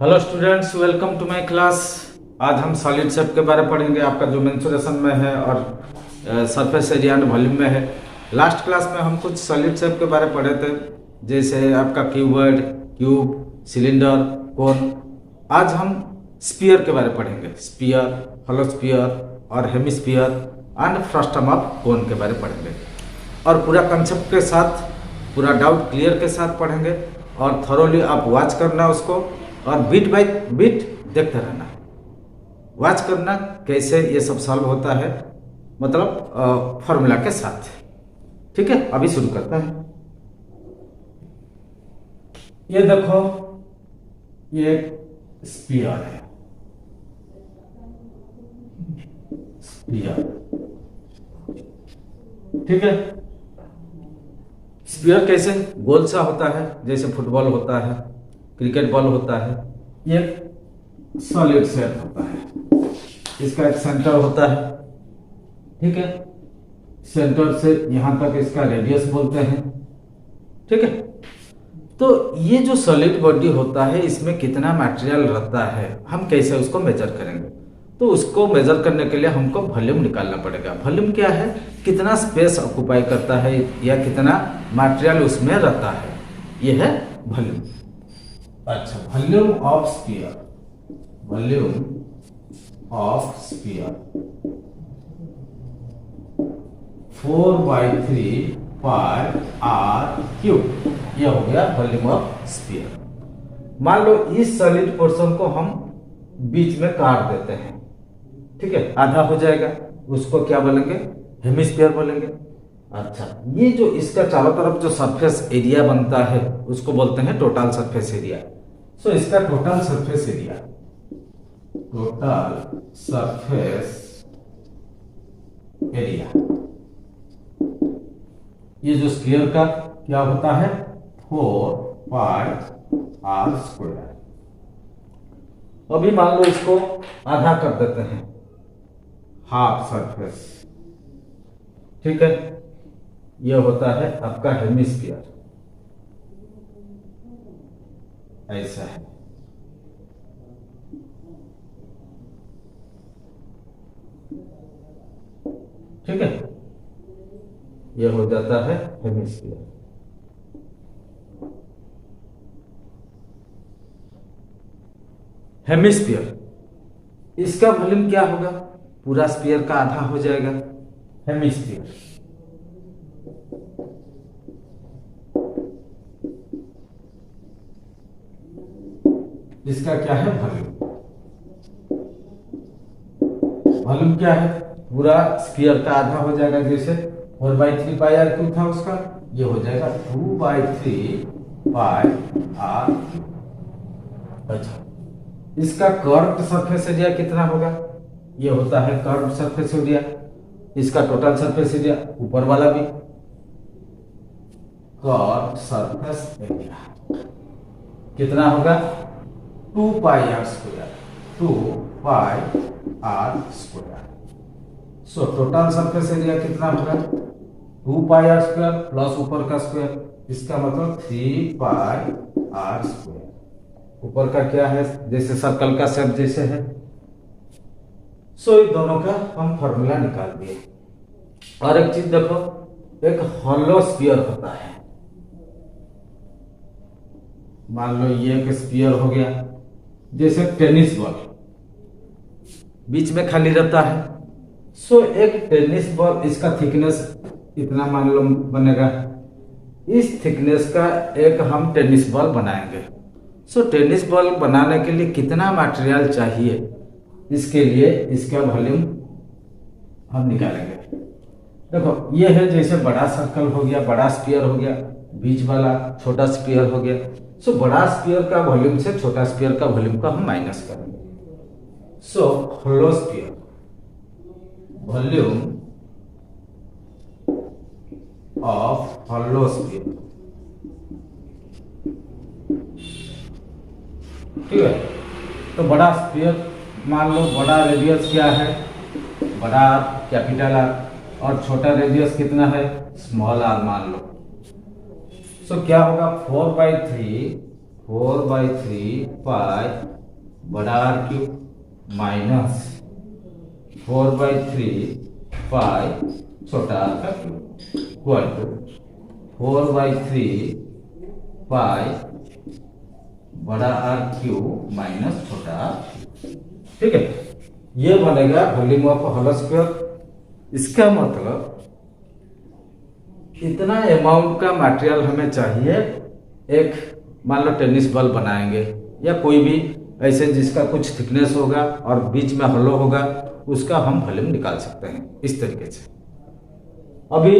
Hello students, welcome to my class. आज हम solid shape के बारे में पढ़ेंगे। आपका जो मेंसुरेशन में है और सरफेस एरिया एंड वॉल्यूम में है। लास्ट क्लास में हम कुछ सॉलिड शेप के बारे में पढ़े थे, जैसे आपका क्यूबॉइड, क्यूब, सिलेंडर, कोन। आज हम स्फीयर के बारे में पढ़ेंगे। स्फीयर, होलो स्फीयर और हेमिस्फीयर एंड फ्रस्टम ऑफ कोन के बारे में पढ़ेंगे और पूरा कंसेप्ट के साथ, पूरा डाउट क्लियर के साथ पढ़ेंगे और थोरोली आप वॉच करना उसको और बिट बाय बिट देखते रहना, वॉच करना कैसे ये सब सॉल्व होता है, मतलब फॉर्मूला के साथ। ठीक है, अभी शुरू करते हैं। ये देखो, ये स्फीयर है। स्फीयर, ठीक है। स्फीयर कैसे गोल सा होता है, जैसे फुटबॉल होता है, क्रिकेट बॉल होता है। ये सॉलिड शेप होता है। इसका एक सेंटर होता है, ठीक है। सेंटर से यहां तक इसका रेडियस बोलते हैं, ठीक है। तो ये जो सॉलिड बॉडी होता है, इसमें कितना मटेरियल रहता है, हम कैसे उसको मेजर करेंगे? तो उसको मेजर करने के लिए हमको वॉल्यूम निकालना पड़ेगा। वॉल्यूम क्या है? कितना स्पेस ऑक्युपाई करता है या कितना मटेरियल उसमें रहता है, ये है वॉल्यूम। अच्छा, volume of sphere, volume of sphere 4/3 pi are cube, ये हो गया वॉल्यूम ऑफ स्फीयर। मान लो इस सॉलिड पोर्शन को हम बीच में काट देते हैं, ठीक है, आधा हो जाएगा। उसको क्या बोलेंगे? हेमिस्फीयर बोलेंगे। अच्छा, ये जो इसका चारों तरफ जो सरफेस एरिया बनता है उसको बोलते हैं टोटल सरफेस एरिया। सो इसका total surface area, total surface area, ये जो स्फीयर का क्या होता है? 4 पाई आर स्क्वायर। अभी मान लो इसको आधा कर देते हैं, हाफ सरफेस, ठीक है। यह होता है आपका हेमिस्फीयर, ऐसा है। ठीक है, यह हो जाता है हेमिस्फीयर। हेमिस्फीयर, इसका वॉल्यूम क्या होगा? पूरा स्फीयर का आधा हो जाएगा हेमिस्फीयर। इसका क्या है? वॉल्यूम। वॉल्यूम क्या है? पूरा स्फीयर का आधा हो जाएगा, जैसे 4/3 पाई आर क्यूब था उसका, ये हो जाएगा 2/3 पाई आर। अच्छा, इसका कर्व्ड सरफेस एरिया कितना होगा? ये होता है कर्व्ड सरफेस एरिया। इसका टोटल सरफेस एरिया, ऊपर वाला भी कर्व्ड सरफेस एरिया कितना होगा? 2 pi are square, 2 pi are square. So total surface area कितना होगा? 2 पाई आर स्क्वायर प्लस ऊपर का स्क्वायर, इसका मतलब 3 पाई आर स्क्वायर। ऊपर का क्या है? जैसे सर्कल का शेप जैसे है। सो इन दोनों का हम फॉर्मूला निकाल दिए। और एक चीज देखो, एक हॉलो स्फीयर होता है। मान लो ये एक स्फीयर हो गया, जैसे टेनिस बॉल बीच में खाली रहता है। सो एक टेनिस बॉल, इसका थिकनेस इतना मान लो बनेगा। इस थिकनेस का एक हम टेनिस बॉल बनाएंगे। सो टेनिस बॉल बनाने के लिए कितना मटेरियल चाहिए, इसके लिए इसका वॉल्यूम हम निकालेंगे। देखो, ये है जैसे बड़ा सर्कल हो गया, बड़ा स्फीयर हो गया, बीच वाला छोटा स्फीयर हो गया। सो बड़ा स्फीयर का वॉल्यूम से छोटा स्फीयर का वॉल्यूम को हम माइनस करेंगे। So hollow sphere, volume of hollow sphere, ठीक है। तो बड़ा स्फीयर, मान लो बड़ा रेडियस क्या है? बड़ा कैपिटल आर, और छोटा रेडियस कितना है? स्मॉल आर मान लो। सो क्या होगा? 4/3 4/3 पाई बड़ा आर क्यूब माइनस 4/3 पाई छोटा आर का क्यूब इक्वल टू 4/3 पाई बड़ा आर क्यूब माइनस छोटा आर। ठीक है, ये बनेगा वॉल्यूम ऑफ होल स्क्वायर। इसका मतलब इतना अमाउंट का मटेरियल हमें चाहिए। एक मान लो टेनिस बॉल बनाएंगे या कोई भी ऐसे जिसका कुछ थिकनेस होगा और बीच में होलो होगा, उसका हम वॉल्यूम निकाल सकते हैं इस तरीके से। अभी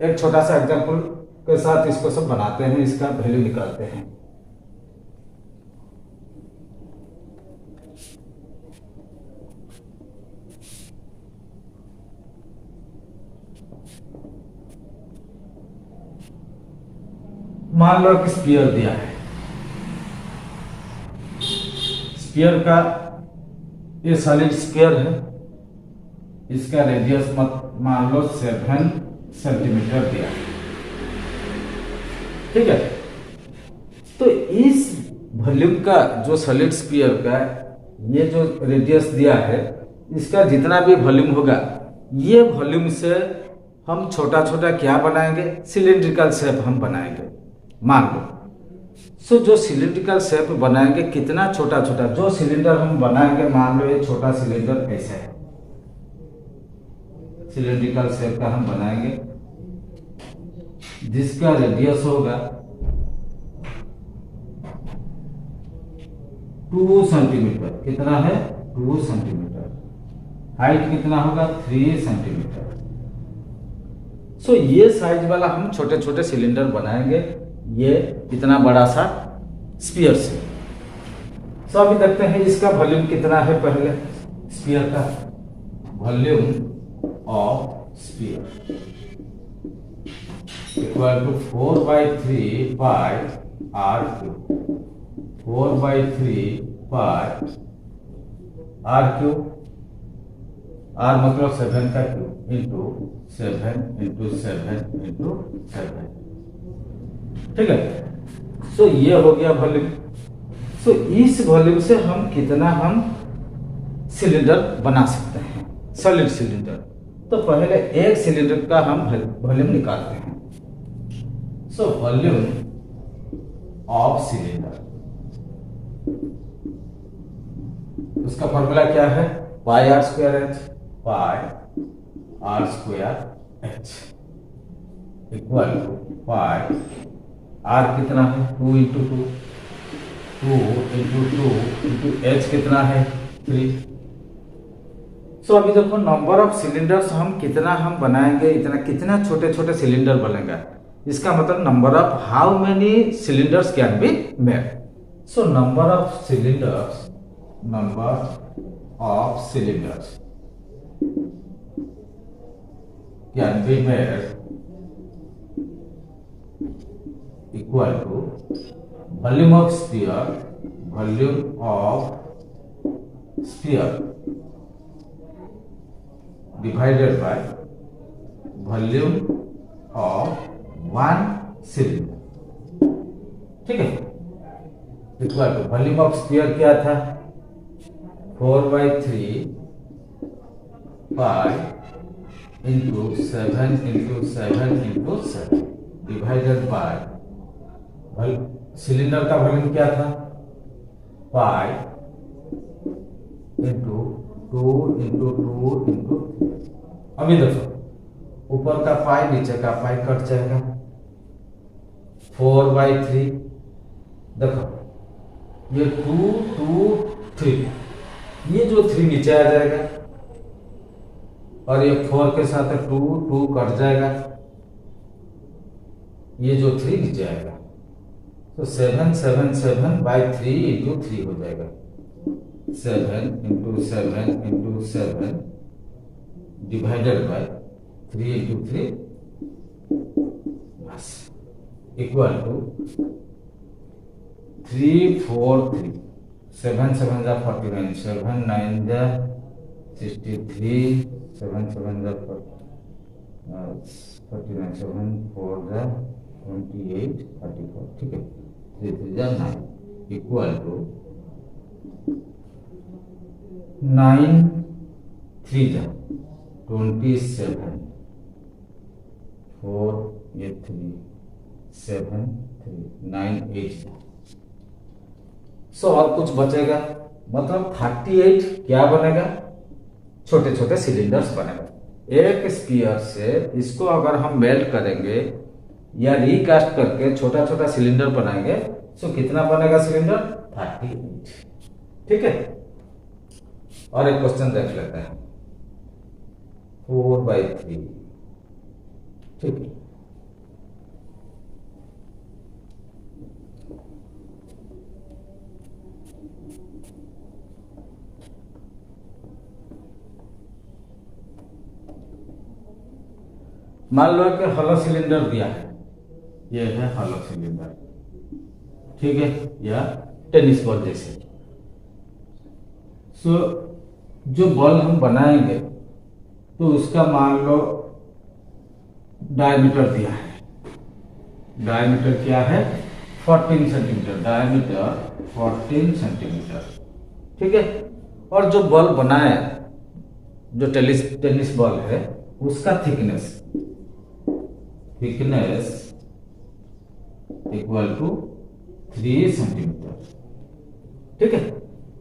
एक छोटा सा एग्जांपल के साथ इसको सब बनाते हैं, इसका वैल्यू निकालते हैं। मान लो कि स्फीयर दिया है, स्फीयर का ये सॉलिड स्फीयर है, इसका रेडियस मत मान लो 7 सेंटीमीटर दिया है। ठीक है, तो इस वॉल्यूम का जो सॉलिड स्फीयर का ये जो रेडियस दिया है, इसका जितना भी वॉल्यूम होगा, ये वॉल्यूम से हम छोटा छोटा क्या बनाएंगे, सिलिंड्रिकल शेप हम बनाएंगे। मान लो सो जो सिलिंड्रिकल शेप बनाएंगे, कितना छोटा छोटा जो सिलेंडर हम बनाएंगे, मान लो ये छोटा सिलेंडर ऐसा है, सिलिंड्रिकल शेप का हम बनाएंगे जिसका रेडियस होगा 2 सेंटीमीटर। कितना है? 2 सेंटीमीटर। हाइट कितना होगा? 3 सेंटीमीटर। सो ये साइज वाला हम छोटे छोटे सिलेंडर बनाएंगे, ये इतना बड़ा सा स्फीयर से। सो अभी देखते हैं इसका वॉल्यूम कितना है। पहले स्फीयर का volume of sphere equal to 4/3 pi are cube. 4/3 pi are cube, R मतलब 7 का क्यूब इंटू 7 इंटू 7 इंटू 7। ठीक है, सो ये हो गया वॉल्यूम। सो इस वॉल्यूम से हम कितना हम सिलेंडर बना सकते हैं, सॉलिड सिलेंडर। तो पहले एक सिलेंडर का हम वॉल्यूम निकालते हैं। सो वॉल्यूम ऑफ सिलेंडर, उसका फॉर्मूला क्या है? Pi are square h, pi are square h equal to pi r कितना है? 2 इंटू 2, 2 इंटू 2 इंटू एच कितना है? 3। सो अभी देखो नंबर ऑफ सिलेंडर्स हम कितना हम बनाएंगे, इतना कितना छोटे छोटे सिलेंडर बनेगा, इसका मतलब number of how many cylinders can be made. So number of cylinders can be made equal to volume of sphere divided by volume of one cylinder। ठीक है, equal to volume of sphere क्या था? 4/3 pi into 7 into 7 into 7 divided by cylinder का volume क्या था? Pi into 2 into 2 into. अभी देखो ऊपर का पाई नीचे का पाई कट जाएगा। 4/3 देखो ये 2 2 3, ये जो 3 नीचे आ जाएगा और ये 4 के साथ 2 2 कट जाएगा, ये जो 3 नीचे आएगा। तो 7 7 7/3 इंटू 3 हो जाएगा। 7 into 7 into 7 divided by 3 into 3 बस इक्वल टू 3 4 3। 7 7 जा 49, 7 9 जा 63, 7 7 जा 49, 7 4 जा 28 34। ठीक है, 3 3 जा 9। इक्वल टू 9 3 जा 27 4 ये 3 7 3 9 8 सो और कुछ बचेगा, मतलब 38 क्या बनेगा, छोटे छोटे सिलेंडर्स बनेगा। एक स्फीयर से इसको अगर हम मेल्ट करेंगे या रिकास्ट करके छोटा छोटा सिलेंडर बनाएंगे तो कितना बनेगा सिलेंडर, 38। ठीक है, और एक क्वेश्चन देख लेते हैं 4/3। ठीक है, मान लो कि हॉलो सिलेंडर दिया है, ये है हॉलो सिलेंडर, ठीक है, या टेनिस बॉल जैसे। सो जो बॉल हम बनाएंगे तो उसका मान लो डायमीटर दिया है, डायमीटर क्या है 14 सेंटीमीटर, डायमीटर 14 सेंटीमीटर। ठीक है, और जो बॉल बनाए, जो टेनिस बॉल है उसका थिकनेस इक्वल टू 3 सेंटीमीटर। ठीक है,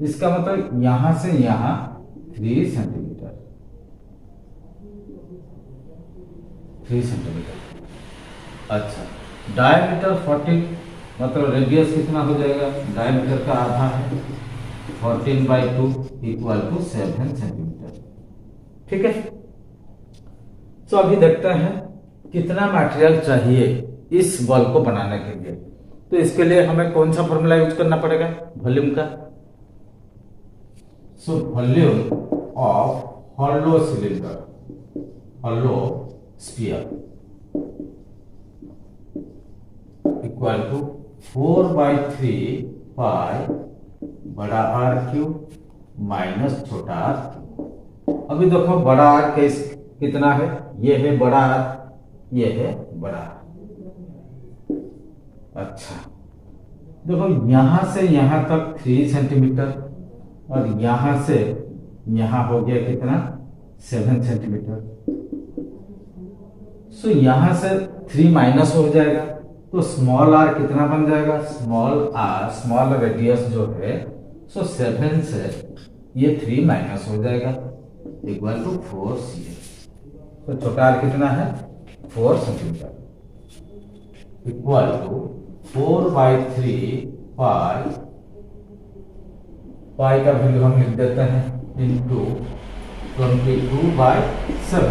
इसका मतलब यहां से यहां 3 सेंटीमीटर, 3 सेंटीमीटर। अच्छा, डायमीटर 14 मतलब रेडियस कितना हो जाएगा, डायमीटर का आधा है 14/2 इक्वल टू 7 सेंटीमीटर। ठीक है, तो अभी देखते हैं कितना मटेरियल चाहिए इस बॉल को बनाने के लिए। तो इसके लिए हमें कौन सा फॉर्मूला यूज करना पड़ेगा, वॉल्यूम का। So volume of hollow cylinder, hollow sphere equal to 4/3 pi बड़ा आर क्यूब माइनस छोटा आर क्यूब। अभी देखो बड़ा आर केस कितना है, ये है बड़ा आर, ये है बड़ा आर। अच्छा, देखो यहां से यहां तक 3 सेंटीमीटर और यहां से यहां हो गया कितना 7 सेंटीमीटर। सो यहां से 3 माइनस हो जाएगा तो स्मॉल आर कितना बन जाएगा, स्मॉल आर, स्मॉल रेडियस जो है सो 7 से ये 3 माइनस हो जाएगा इक्वल टू 4cm। तो छोटा आर कितना है 4 सेंटीमीटर इक्वल टू 4/3 पाई का वैल्यू हम लिख देते हैं इंटू 22/7।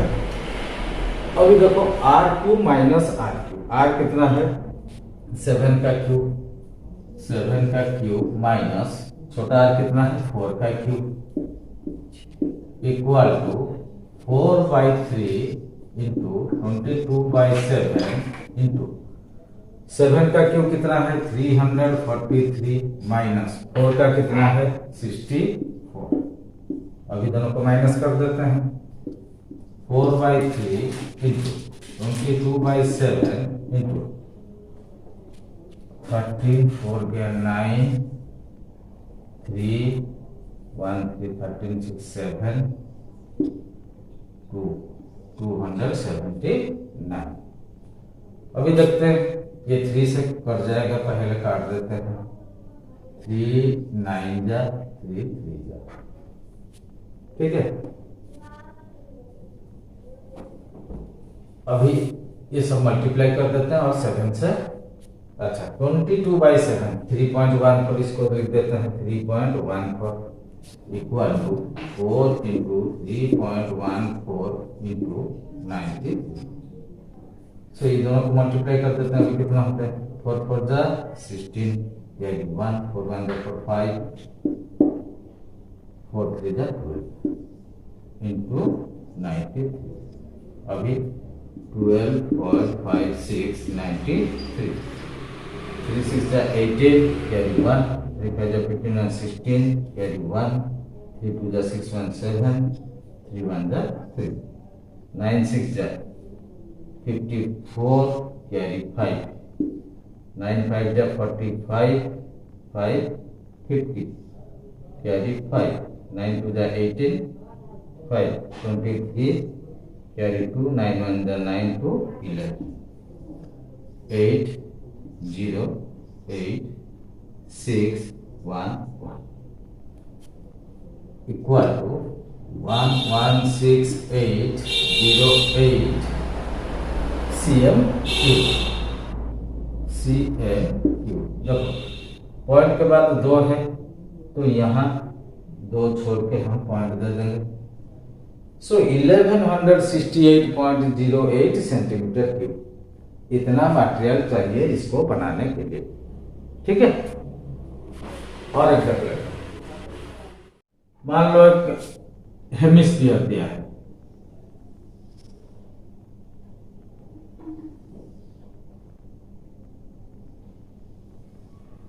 अभी देखो R cube minus R cube, are कितना है 7 का क्यूब, 7 का क्यूब माइनस छोटा आर कितना है 4 का cube equal to 4/3 into 22/7 into 7 का क्यूब कितना है 343 माइनस 4 का कितना है 64। अभी दोनों को माइनस कर देते हैं 4/3 इंटू 22/7 इंटू 13 4 गया 9 3 1 3 13 6 7 2 279। अभी देखते हैं ये 3 से कट जाएगा, पहले काट देते हैं 3 9 जा 3 3 जा। ठीक है, अभी ये सब मल्टीप्लाई कर देते हैं और 7 से, अच्छा 22/7 3.1 पर इसको लिख देते हैं 3.14 इक्वल टू 4 इंटू 3.14 इंटू 93। सो ये दोनों को मल्टीप्लाई कर देते हैं, अभी कितना होता है 4 4 जा 16 यानी 1 4 1 जा 4 5 4 3 जा 12 इंटू 93। अभी 12.56 93 3 6 जा 18 कैरी 1 3 5 जा 15 and 16 कैरी 1 3 2 जा 6 1 7 3 1 जा 3 9 6 जा 54 कैरी 5 9 5 जा 45 50 carry 5, 9 to the 18, 5, 23 carry 2, 9 1 the 9 to 11, 8 0 8 6 1 1 equal to 116,808 cm cube। देखो पॉइंट के बाद 2 है तो यहाँ 2 छोड़ के हम पॉइंट दे देंगे। सो 1168.08 सेंटीमीटर क्यूब इतना मटेरियल चाहिए इसको बनाने के लिए। ठीक है, और एक कैलकुलेटर, मान लो एक हेमिस्फीयर दिया है,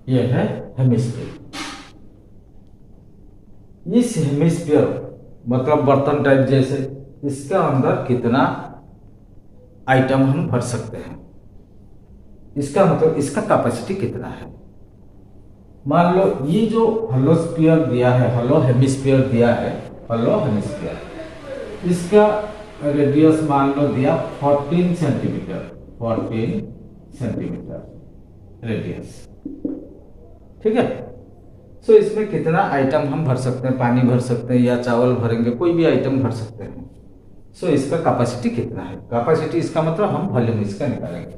यह है हेमिस्फीयर। इस हेमिस्फीयर मतलब बर्तन टाइप जैसे, इसका अंदर कितना आइटम हम भर सकते हैं, इसका मतलब इसका कैपेसिटी कितना है। मान लो ये जो हॉलो स्फीयर दिया है, हॉलो हेमिस्फीयर दिया है, हॉलो हेमिस्फीयर, इसका रेडियस मान लो दिया 14 सेंटीमीटर, 14 सेंटीमीटर रेडियस। ठीक है, सो इसमें कितना आइटम हम भर सकते हैं, पानी भर सकते हैं या चावल भरेंगे, कोई भी आइटम भर सकते हैं। सो इसका कैपेसिटी कितना है, कैपेसिटी इसका मतलब हम वॉल्यूम इसका निकालेंगे।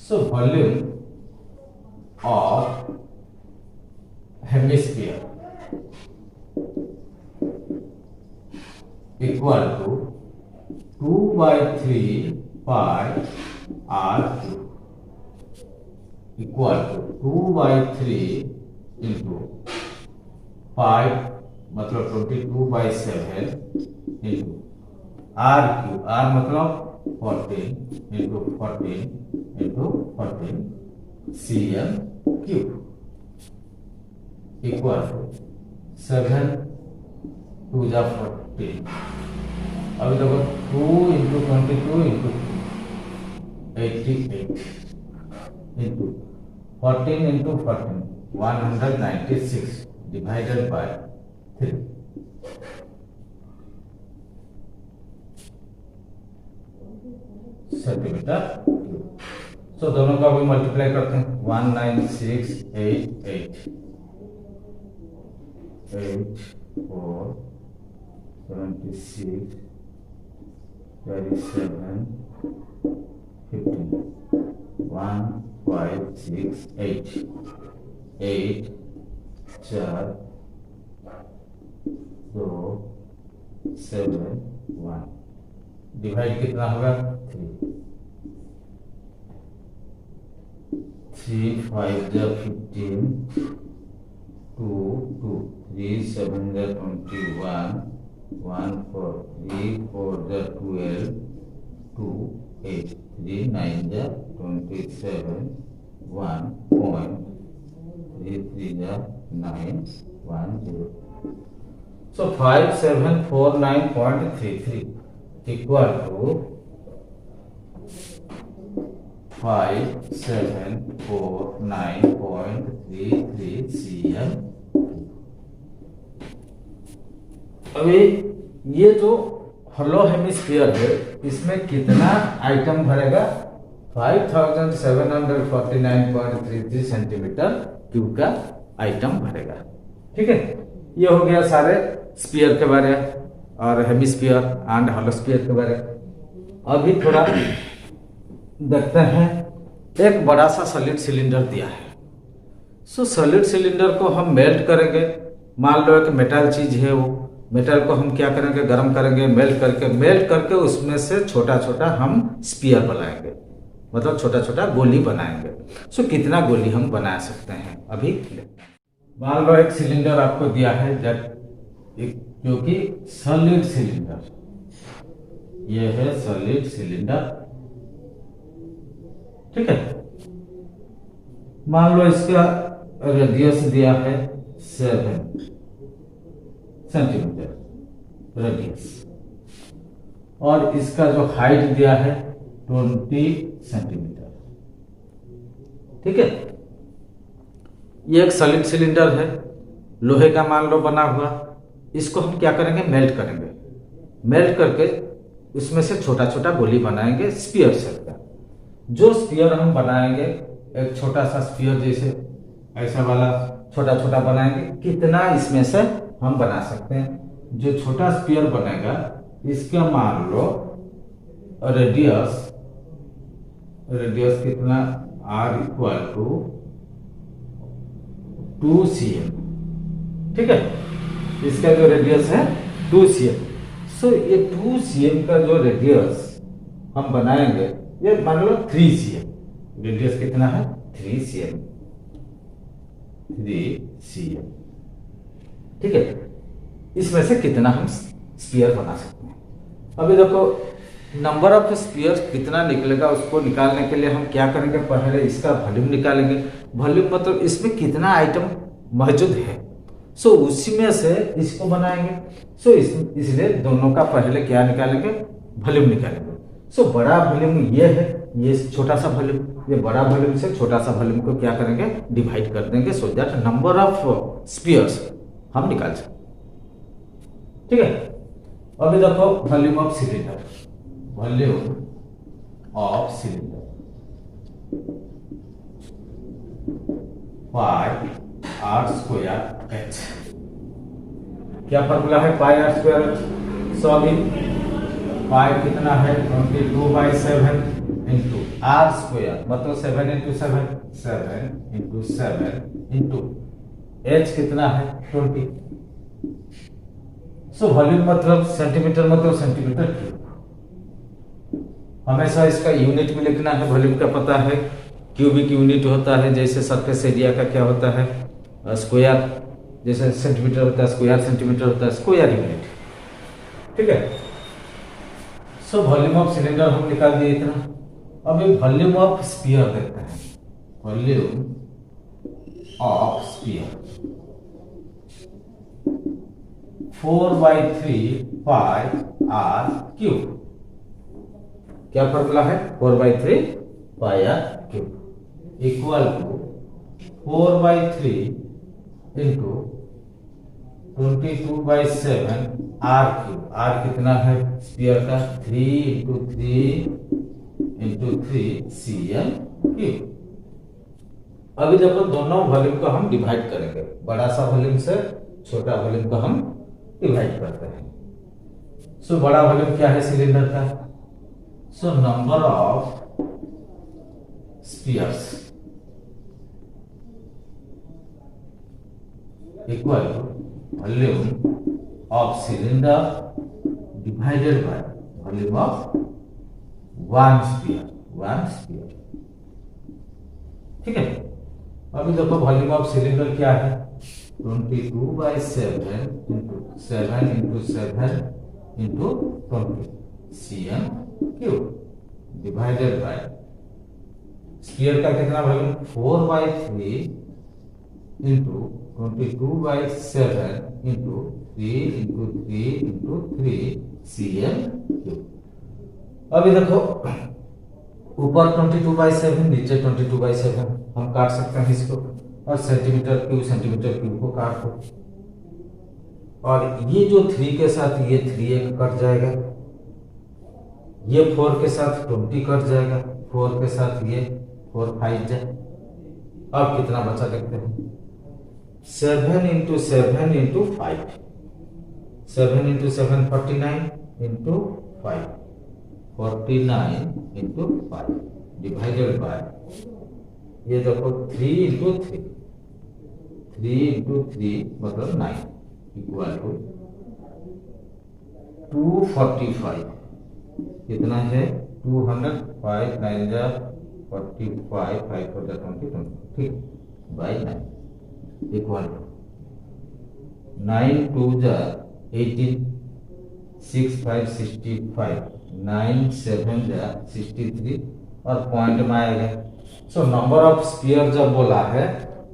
So volume of hemisphere equal to 2/3 pi r³ equal to 2/3 into 5 मतलब 22/7 इंटू r³ r मतलब 14 into 14 into 14 cm³ equal to 7 2 जा 14। अभी देखो 2 into 22 into 88 into 14 into 14 196 divided by 3। Centimetre cube. So दोनों का भी मल्टीप्लाई करते हैं, 19688 8 4 76 27 15 1 5 6 8 8 4 2 7 1 डिवाइड कितना होगा 3 5 जा 15 2 2 3 7 जा 21 1 4 3 4 जा 12 2 8 3 9 जा 27 1 point 3 3 जा 9 1 0। So 5749.33 equal to 5749.33 cm। अभी ये जो हॉलो हेमिस्फीयर है इसमें कितना आइटम भरेगा, 5749.33 सेंटीमीटर क्यूब का आइटम भरेगा। ठीक है, ये हो गया सारे स्फीयर के बारे और हेमिस्फीयर एंड हॉलोस्फीयर के बारे। अभी थोड़ा देखते हैं, एक बड़ा सा सॉलिड सिलेंडर दिया है। सो सॉलिड सिलेंडर को हम मेल्ट करेंगे। मान लो एक मेटल चीज है, वो मेटल को हम क्या करेंगे, गर्म करेंगे, मेल्ट करके उसमें से छोटा छोटा हम स्फीयर बनाएंगे, मतलब छोटा छोटा गोली बनाएंगे। सो कितना गोली हम बना सकते हैं अभी। मान लो एक सिलेंडर आपको दिया है जो कि सॉलिड सिलेंडर, ये है सॉलिड सिलेंडर। ठीक है, मान लो इसका रेडियस दिया है 7 सेंटीमीटर रेडियस और इसका जो हाइट दिया है 20 सेंटीमीटर। ठीक है, ये एक सॉलिड सिलेंडर है, लोहे का मान लो बना हुआ। इसको हम क्या करेंगे, मेल्ट करेंगे। मेल्ट करके इसमें से छोटा छोटा गोली बनाएंगे स्फीयर शेप का। जो स्फीयर हम बनाएंगे, एक छोटा सा स्फीयर जैसे ऐसा वाला छोटा छोटा बनाएंगे। कितना इसमें से हम बना सकते हैं। जो छोटा स्फीयर बनेगा इसका मान लो रेडियस कितना, r इक्वल टू 2cm। ठीक है, इसका जो रेडियस है 2cm। सो ये 2cm का जो रेडियस हम बनाएंगे, ये मान लो 3cm। रेडियस कितना है, 3cm। ठीक है, इसमें से कितना हम स्फीयर बना सकते हैं। अभी देखो नंबर ऑफ स्फीयर कितना निकलेगा, उसको निकालने के लिए हम क्या करेंगे, पहले इसका वॉल्यूम निकालेंगे। वॉल्यूम मतलब इसमें कितना आइटम मौजूद है। सो उसी में से इसको बनाएंगे। सो इसलिए दोनों का पहले क्या निकालेंगे, वॉल्यूम निकालेंगे। सो बड़ा वॉल्यूम ये है, ये छोटा सा वॉल्यूम, ये बड़ा वॉल्यूम से छोटा सा वॉल्यूम को क्या करेंगे, डिवाइड कर देंगे, so that number of spheres हम निकाल सकते। ठीक है, अभी देखो volume of cylinder, volume of cylinder pi are square H. क्या फॉर्मूला है, पाई आर स्क्वायर। सो अभी पाई कितना है, 22/7 इंटू आर स्क्वायर मतलब 7 इंटू 7 इंटू एच कितना है 20। सो वॉल्यूम मतलब सेंटीमीटर क्यूब। हमेशा इसका यूनिट भी लिखना है। वॉल्यूम का पता है, क्यूबिक यूनिट होता है, जैसे सरफेस एरिया का क्या होता है, स्क्वायर। जैसे सेंटीमीटर होता है स्क्वायर, सेंटीमीटर होता है स्क्वायर यूनिट। ठीक है, सो वॉल्यूम ऑफ सिलेंडर हम निकाल दिए इतना। अभी वॉल्यूम ऑफ स्फीयर देखते हैं। Volume of sphere 4/3 pi are cube. क्या फॉर्मूला है, 4/3 pi are cube equal to 4/3 into 22/7 r cube. Are कितना है स्फीयर का, 3 इंटू 3 cm क्यूब। अभी देखो दोनों वॉल्यूम को हम डिवाइड करेंगे। बड़ा सा वॉल्यूम से छोटा वॉल्यूम को हम डिवाइड करते हैं। सो बड़ा वॉल्यूम क्या है सिलेंडर का, so number of spheres equal to volume of cylinder divided by volume of one sphere. ठीक है, अभी देखो वॉल्यूम ऑफ सिलेंडर क्या है, 22/7 into 7 into 7 into 20 cm cube divided by sphere का कितना volume, 4/3 into 22/7 into 3 into 3 into 3 cm cube. अभी देखो ऊपर 22/7 नीचे 22/7 हम काट सकते हैं इसको, और सेंटीमीटर क्यूब को काट दो। और ये जो 3 के साथ ये 3 एक कट जाएगा, ये 4 के साथ 20 कट जाएगा, 4 के साथ ये 4 5 जाए। अब कितना बचा देखते हैं, 7 into 7 into 5, 7 into 7 49 into 5 49 into 5 divided by ये देखो 3 इंटू 3 मतलब 9 इक्वल टू 245। कितना है 205 9 जा 45 5 4 जा 20 ठीक बाय 9 इक्वल टू 9 2 जा 18 6 5 65 9 7 जा 63 और पॉइंट में आएगा। सो नंबर ऑफ स्फीयर जब बोला है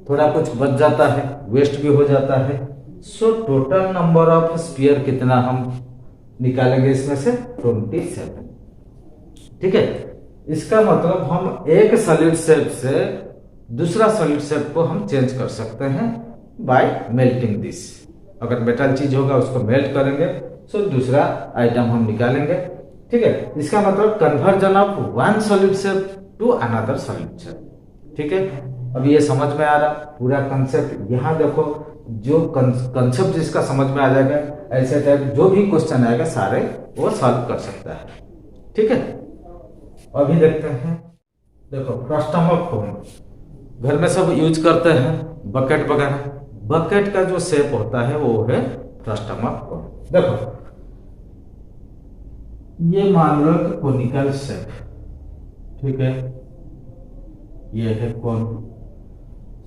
थोड़ा कुछ बच जाता है, वेस्ट भी हो जाता है। So total number of sphere कितना हम निकालेंगे इसमें से 27। ठीक है, इसका मतलब हम एक सॉलिड शेप से दूसरा सॉलिड शेप को हम चेंज कर सकते हैं बाय मेल्टिंग दिस। अगर मेटल चीज होगा उसको मेल्ट करेंगे सो दूसरा आइटम हम निकालेंगे। ठीक है, इसका मतलब conversion of one solid shape to another solid shape. ठीक है, अब ये समझ में आ रहा पूरा कंसेप्ट। यहाँ देखो जो कंसेप्ट जिसका समझ में आ जाएगा ऐसे टाइप जो भी क्वेश्चन आएगा सारे वो सॉल्व कर सकता है। ठीक है, अभी देखते हैं। देखो फ्रस्टम ऑफ कोन घर में सब यूज करते हैं, बकेट वगैरह। बकेट का जो शेप होता है वो है फ्रस्टम ऑफ कोन। देखो ये मान लो कि कोनिकल शेप, ठीक है, ये है कोन।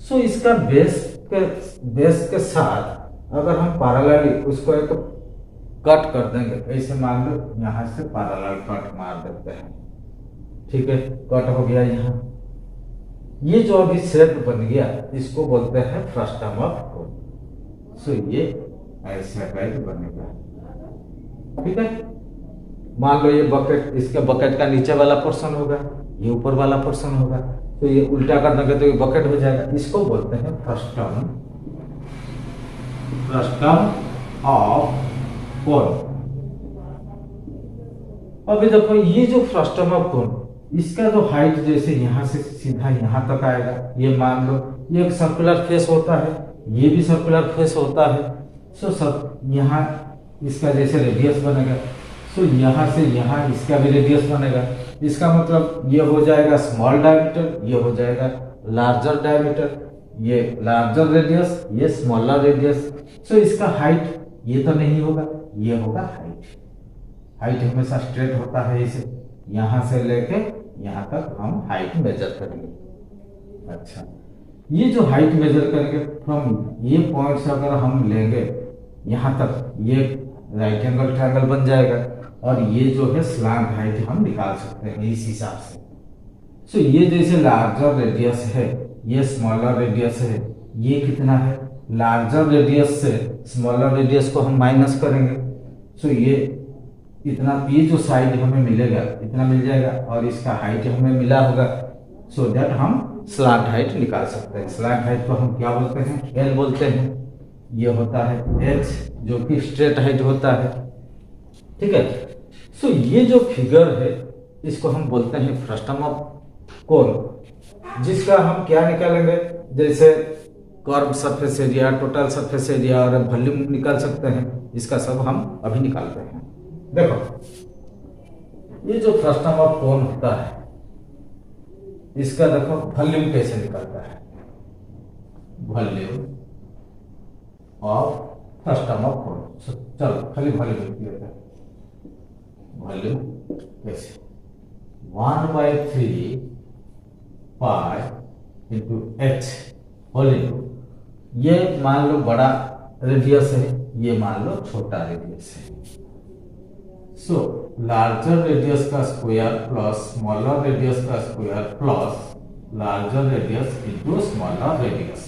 सो इसका बेस के साथ अगर हम पैरेलली उसको एक कट कर देंगे, ऐसे मान लो यहां से पैरेलल कट मार देते हैं। ठीक है, कट हो गया यहाँ। ये जो अभी शेप बन गया इसको बोलते हैं फ्रस्टम ऑफ कोन। सो ये ऐसा टाइप बनेगा। ठीक है, मान लो ये बकेट, इसके बकेट का नीचे वाला पोर्शन होगा, ये ऊपर वाला पोर्शन होगा, तो ये उल्टा कर देंगे तो ये बकेट हो जाएगा। इसको बोलते हैं फ्रस्टम ऑफ कोन। अभी देखो ये जो फ्रस्टम ऑफ कोन, इसका जो हाइट जैसे यहाँ से सीधा यहाँ तक आएगा, ये मान लो ये एक सर्कुलर फेस होता है, ये भी सर्कुलर फेस होता है। सो सब यहाँ इसका जैसे रेडियस बनेगा, सो यहाँ से यहाँ इसका भी रेडियस बनेगा। इसका मतलब ये हो जाएगा स्मॉल डायमीटर, ये हो जाएगा लार्जर डायमीटर, ये लार्जर रेडियस, ये स्मॉलर रेडियस। सो इसका हाइट ये तो नहीं होगा, ये होगा हाइट। हाइट हमेशा स्ट्रेट होता है, इसे यहाँ से लेके यहाँ तक हम हाइट मेजर करेंगे। अच्छा, ये जो हाइट मेजर करेंगे फ्रॉम ये पॉइंट से अगर हम लेंगे यहाँ तक, ये राइट एंगल ट्रायंगल बन जाएगा। और ये जो है स्लैंट हाइट हम निकाल सकते हैं इस हिसाब से। सो ये जैसे लार्जर रेडियस है, ये स्मॉलर रेडियस है, ये कितना है, लार्जर रेडियस से स्मॉलर रेडियस को हम माइनस करेंगे। सो ये इतना, ये जो साइड हमें मिलेगा इतना मिल जाएगा और इसका हाइट हमें मिला होगा। सो दैट हम स्लैंट हाइट निकाल सकते हैं। स्लैंट हाइट को हम क्या बोलते हैं, एल बोलते हैं। ये होता है एच जो कि स्ट्रेट हाइट होता है। ठीक है, सो ये जो फिगर है इसको हम बोलते हैं फ्रस्टम ऑफ कोन, जिसका हम क्या निकालेंगे, जैसे curve surface area, total surface area और वॉल्यूम निकाल सकते हैं। इसका सब हम अभी निकालते हैं। देखो ये जो फ्रस्टम ऑफ कोन होता है इसका देखो वॉल्यूम कैसे निकलता है, वॉल्यूम ऑफ फ्रस्टम ऑफ कोन। चलो खाली वॉल्यूम लिख लेते हैं। वॉल्यूम कैसे, 1/3 पाई इंटू एच वॉल्यूम। ये मान लो बड़ा रेडियस है, ये मान लो छोटा रेडियस है। सो लार्जर रेडियस का स्क्वायर प्लस स्मॉलर रेडियस का square plus larger radius into smaller radius,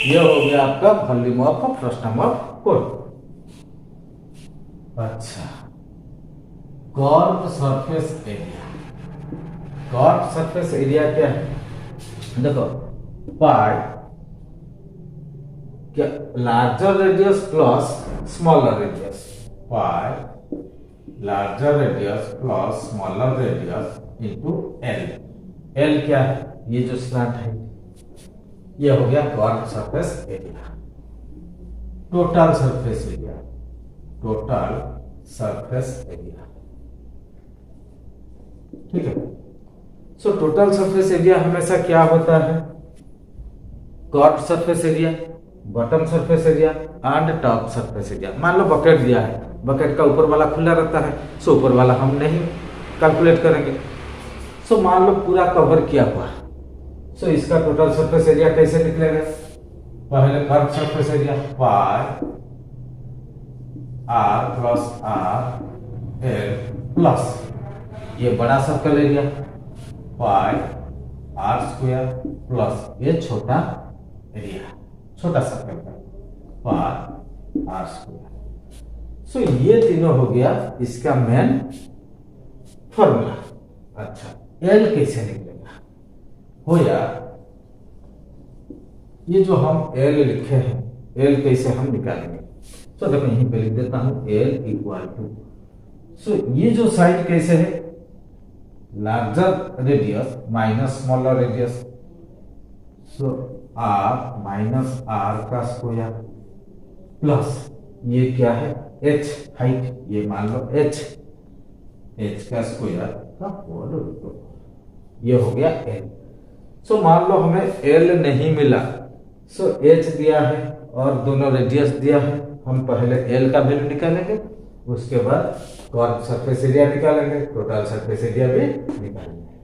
ये हो गया आपका volume of frustum of cone. अच्छा, curve surface area. Curve surface area क्या है, देखो पाई क्या, larger radius plus smaller radius, pi larger radius plus smaller radius into l. L क्या है, ये जो स्लैंट है, ये हो गया curve surface area. Total surface area, total surface area. ठीक है, सो टोटल सरफेस एरिया हमेशा क्या होता है, curve surface area, bottom surface area and top surface area. मान लो बकेट दिया है, बकेट का ऊपर वाला खुला रहता है, सो ऊपर वाला हम नहीं कैलकुलेट करेंगे। सो मान लो पूरा कवर किया हुआ, सो इसका टोटल सरफेस एरिया कैसे निकलेगा, पहले curve surface area pi R plus R L plus ये बड़ा circle area pi are square plus ये छोटा एरिया, छोटा सर्कल का पाई आर स्क्वायर। सो ये तीनों हो गया इसका मेन फॉर्मूला। अच्छा, एल कैसे निकलेगा, हो यार ये जो हम एल लिखे हैं, एल कैसे हम निकालेंगे? तो देखो यहीं पे लिख देता हूं एल इक्वल टू, सो ये जो साइड कैसे है, larger radius minus smaller radius, so R minus R का स्क्वायर प्लस ये क्या है एच हाइट, ये मान लो एच, एच का स्क्वायर का होल रूट, ये हो गया एल। सो मान लो हमें एल नहीं मिला, सो एच दिया है और दोनों रेडियस दिया है, हम पहले एल का वैल्यू निकालेंगे, उसके बाद कर्व सरफेस एरिया निकालेंगे, टोटल सरफेस एरिया भी निकालेंगे।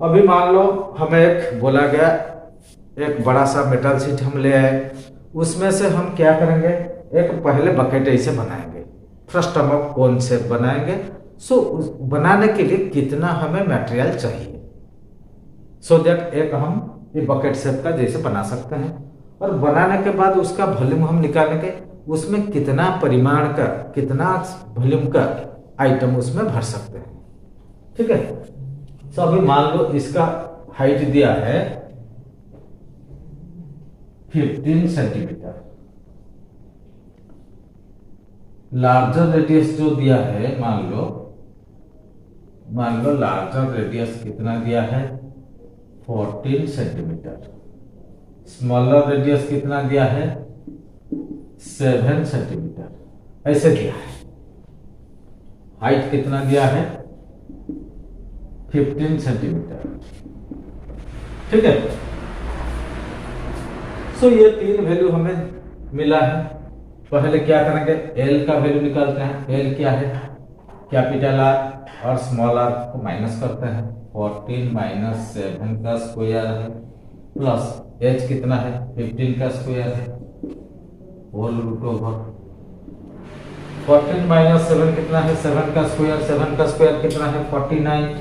अभी मान लो हमें एक बोला गया एक बड़ा सा मेटल शीट हम ले आए, उसमें से हम क्या करेंगे, एक पहले बकेट ऐसे बनाएंगे, फर्स्ट हम कौन शेप बनाएंगे। सो बनाने के लिए कितना हमें मटेरियल चाहिए, सो दैट एक हम ये बकेट शेप का जैसे बना सकते हैं, और बनाने के बाद उसका वॉल्यूम हम निकालेंगे, उसमें कितना परिमाण का कितना वॉल्यूम का आइटम उसमें भर सकते हैं। ठीक है, तो अभी मान लो इसका हाइट दिया है 15 सेंटीमीटर, लार्जर रेडियस जो दिया है मान लो लार्जर रेडियस कितना दिया है 14 सेंटीमीटर, स्मॉलर रेडियस कितना दिया है 7 सेंटीमीटर, ऐसे दिया है। हाइट कितना दिया है 15 सेंटीमीटर। ठीक है, सो ये तीन वैल्यू हमें मिला है। पहले क्या करेंगे, एल का वैल्यू निकालते हैं। एल क्या है, कैपिटल आर और स्मॉल आर को माइनस करते हैं, 14 माइनस 7 का स्क्वायर है, प्लस एच कितना है 15 का स्क्वायर है, होल रूट ओवर 14 माइनस 7 कितना है 7 का स्क्वायर, 7 का स्क्वायर कितना है 49,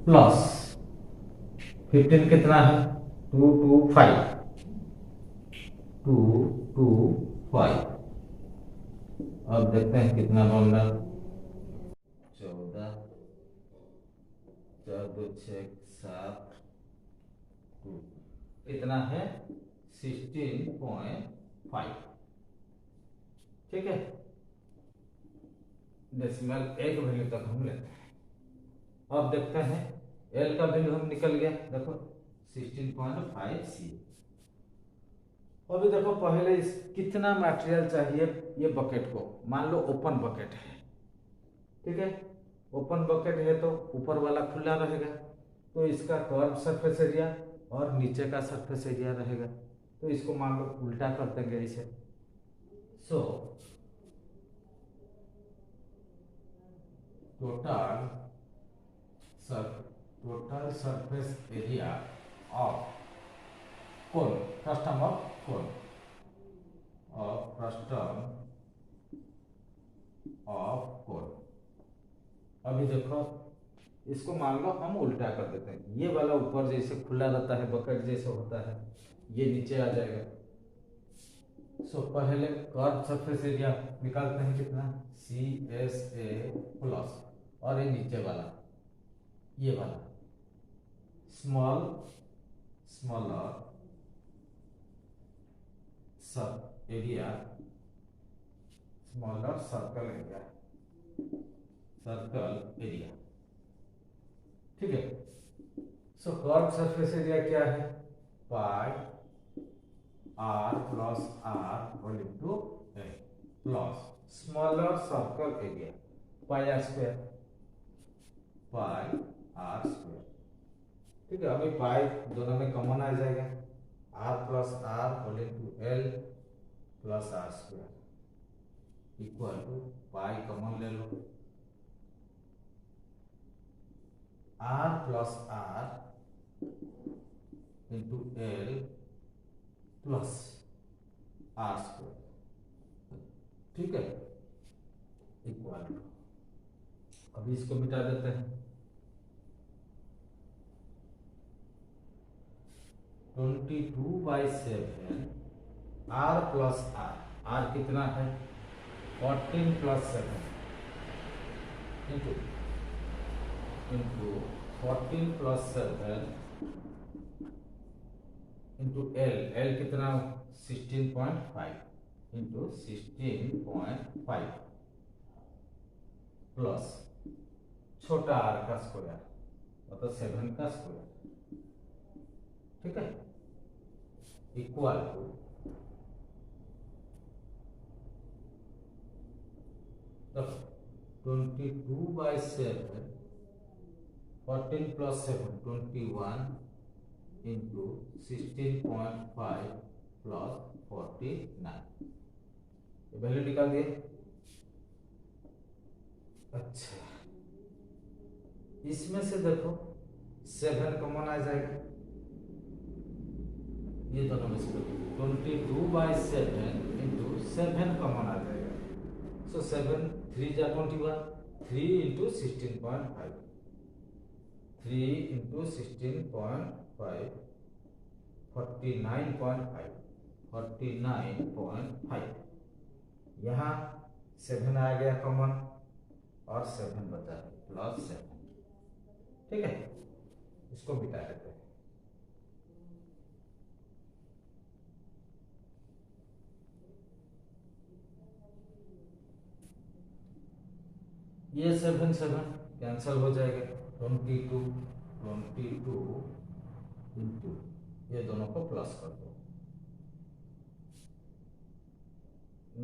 प्लस 15 कितना है 225, 225। अब देखते हैं कितना बन रहा, 14, 4 2 6 7, कितना है 16.5। ठीक है, डेसिमल एक वैल्यू तक हम लेते हैं। अब देखते हैं एल का वैल्यू हम निकल गया, देखो 16.5 सी। अभी देखो पहले इस कितना मटेरियल चाहिए ये बकेट को, मान लो ओपन बकेट है। ठीक है, ओपन बकेट है तो ऊपर वाला खुला रहेगा, तो इसका कर्व सरफेस एरिया और नीचे का सरफेस एरिया रहेगा, तो इसको मान लो उल्टा कर देंगे इसे। सो total surface area of cone, frustum of cone, of frustum of कोन। अभी देखो इसको मान लो हम उल्टा कर देते हैं, ये वाला ऊपर जैसे खुला रहता है बकेट जैसे होता है, ये नीचे आ जाएगा। सो पहले कर्व सरफेस एरिया निकालते हैं, कितना CSA प्लस, और ये नीचे वाला ये वाला स्मॉलर सब एरिया, स्मॉलर सर्कल एरिया। ठीक है, सो कर्व सरफेस एरिया क्या है, pi r plus r whole into a plus smaller circle area pi r square, pi r square. ठीक है, अभी पाई दोनों में कॉमन आ जाएगा, r plus r whole into l plus r square equal to pi common ले लो, r plus r into l plus r square. ठीक है, इक्वल टू, अभी इसको मिटा देते हैं, 22/7 r प्लस r कितना है 14 plus 7 into 14 plus 7 into L, L कितना 16.5 इंटू 16.5 प्लस छोटा आर का स्क्वायर मतलब 7 का स्क्वायर, ठीक है, equal to 22/7, 14 plus 7 21 into 16.5 plus 49, ये वैल्यू निकाल दिए। अच्छा, इसमें से देखो 7 कॉमन आ जाएगा, ये दोनों में से 22/7 इंटू 7 कॉमन आ जाएगा, सो 7 3 जा 21, 3 इंटू 16.5, 3 इंटू 16.5 49.5, 49.5, यहाँ 7 आ गया कॉमन और 7 बचा है प्लस 7, ठीक है, इसको मिटा देते हैं। ये 7 7 कैंसल हो जाएगा, 22 इंटू ये दोनों को प्लस कर दो,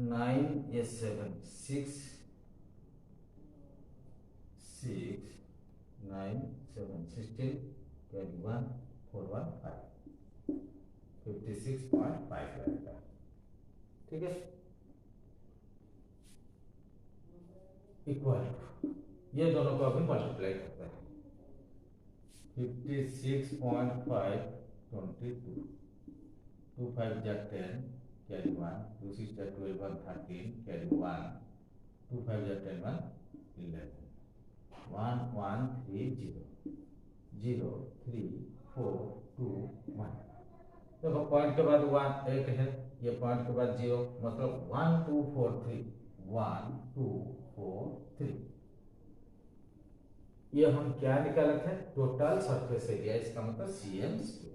9 ये 7 6 9 7 16 21 4 1 5 56.5 रहेगा, ठीक है, इक्वल ये दोनों को अभी मल्टीप्लाई करते हैं, 56.5 22 2 5 जा 10 कैरी 1 2 6 जा 12 1 13 कैरी 1 2 5 जा 10 1 11 1 1 3 0 0 3 4 2 1, देखो पॉइंट के बाद 1 8 है, ये पॉइंट के बाद 0 मतलब 1 2 4 3 1 2 4 3, ये हम क्या निकाले थे, टोटल सरफेस एरिया, इसका मतलब cm स्क्वायर।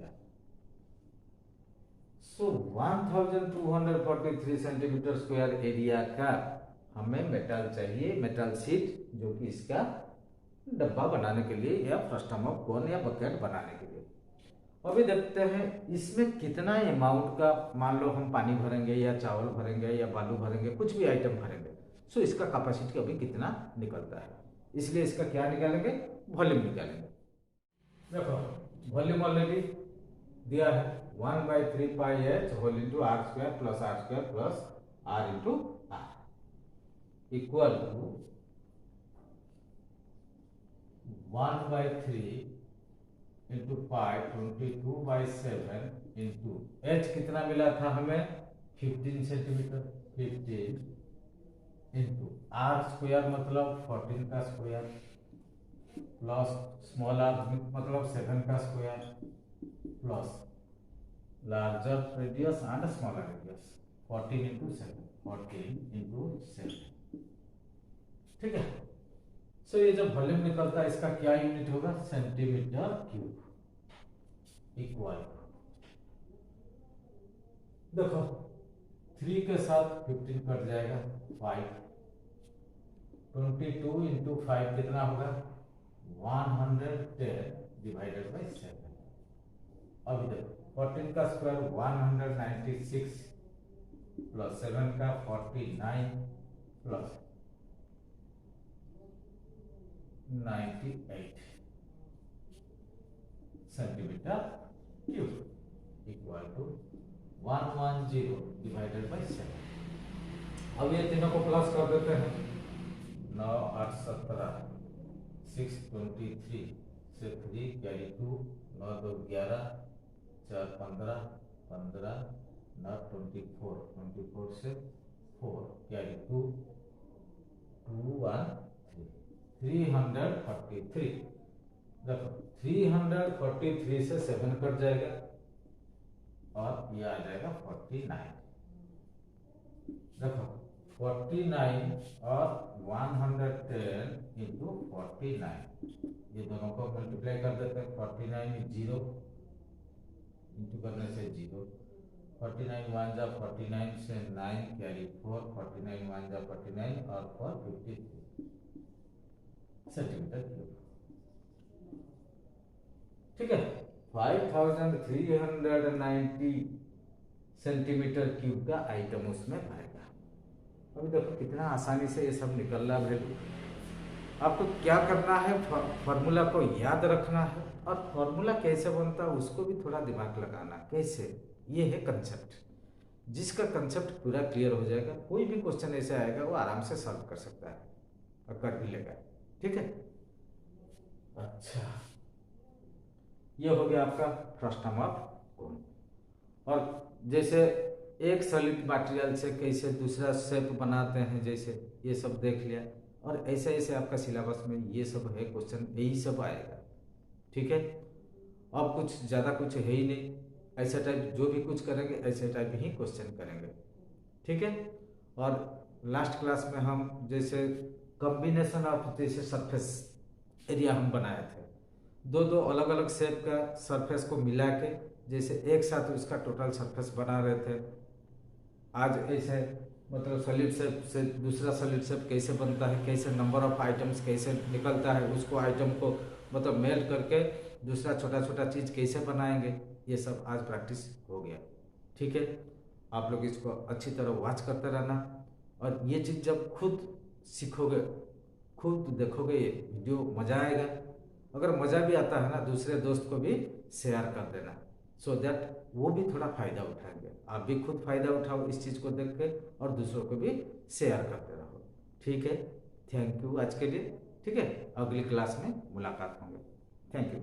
सो 1243 सेंटीमीटर स्क्वायर एरिया का हमें मेटल चाहिए, मेटल शीट, जो कि इसका डब्बा बनाने के लिए या फ्रस्टम ऑफ कोन या बकेट बनाने के लिए। अभी देखते हैं इसमें कितना अमाउंट का, मान लो हम पानी भरेंगे या चावल भरेंगे या बालू भरेंगे, कुछ भी आइटम भरेंगे, सो इसका कैपेसिटी अभी कितना निकलता है, इसलिए इसका क्या निकालेंगे, वॉल्यूम निकालेंगे। देखो वॉल्यूम ऑलरेडी दिया है 1/3 pi h whole into r square plus r into r equal to 1/3 into 5 22/7 into h कितना मिला था हमें 15 सेंटीमीटर, 15 इंटू आर स्क्वायर मतलब 14 का स्क्वायर प्लस स्मॉल आर मतलब 7 का square plus larger radius and smaller radius 14 into 7 14 into 7, ठीक है। सो ये जब वॉल्यूम निकलता है इसका क्या यूनिट होगा, सेंटीमीटर क्यूब इक्वल, देखो 3 के साथ 15 कट जाएगा 5, 22 इंटू 5 कितना होगा 110 डिवाइडेड बाई 7, अभी देखो 14 का स्क्वायर 196 प्लस 7 का 49 plus 98 centimetre cube equal to 110 divided by 7। अब ये तीनों को प्लस कर देते हैं, 9 8 17 6 23 से 3 कैरी 2 9 2 11 4 15 15 9 24 24 से 4 कैरी 2 2 1 343, देखो 343 से 7 कट जाएगा और ये आ जाएगा 49, देखो 49 और 110 इंटू 49, ये दोनों को मल्टीप्लाई कर देते हैं, 49 0 इंटू करने से 0, 49 वन जा 49 से 9 कैरी 4, 49 वन जा 49 और 4 53 सेंटीमीटर क्यूब। ठीक है, 5390 सेंटीमीटर क्यूब का आइटम उसमें आएगा। अभी देखो कितना आसानी से ये सब निकल रहा है। आपको क्या करना है, फॉर्मूला को याद रखना है और फॉर्मूला कैसे बनता है उसको भी थोड़ा दिमाग लगाना कैसे। ये है कंसेप्ट, जिसका कंसेप्ट पूरा क्लियर हो जाएगा, कोई भी क्वेश्चन ऐसे आएगा वो आराम से सॉल्व कर सकता है और कर भी लेगा। ठीक है, अच्छा, ये हो गया आपका फर्स्ट टर्म ऑफ कोन। और जैसे एक सॉलिड मटेरियल से कैसे दूसरा शेप बनाते हैं, जैसे ये सब देख लिया। और ऐसे ऐसे आपका सिलेबस में ये सब है, क्वेश्चन यही सब आएगा। ठीक है, अब कुछ ज़्यादा कुछ है ही नहीं, ऐसा टाइप जो भी कुछ करेंगे ऐसे टाइप ही क्वेश्चन करेंगे। ठीक है, और लास्ट क्लास में हम जैसे कॉम्बिनेशन ऑफ जैसे सरफेस एरिया हम बनाए थे, दो दो अलग अलग शेप का सरफेस को मिला के जैसे एक साथ उसका टोटल सरफेस बना रहे थे। आज ऐसे मतलब सॉलिड शेप से दूसरा सॉलिड शेप कैसे बनता है, कैसे नंबर ऑफ आइटम्स कैसे निकलता है, उसको आइटम को मतलब मेल्ट करके दूसरा छोटा छोटा चीज़ कैसे बनाएंगे, ये सब आज प्रैक्टिस हो गया। ठीक है, आप लोग इसको अच्छी तरह वॉच करते रहना। और ये चीज़ जब खुद सीखोगे, खुद देखोगे ये वीडियो, मज़ा आएगा। अगर मज़ा भी आता है ना, दूसरे दोस्त को भी शेयर कर देना, सो दैट वो भी थोड़ा फायदा उठाएंगे। आप भी खुद फायदा उठाओ इस चीज़ को देख के और दूसरों को भी शेयर करते रहो। ठीक है, थैंक यू आज के लिए। ठीक है, अगली क्लास में मुलाकात होंगे। Thank you.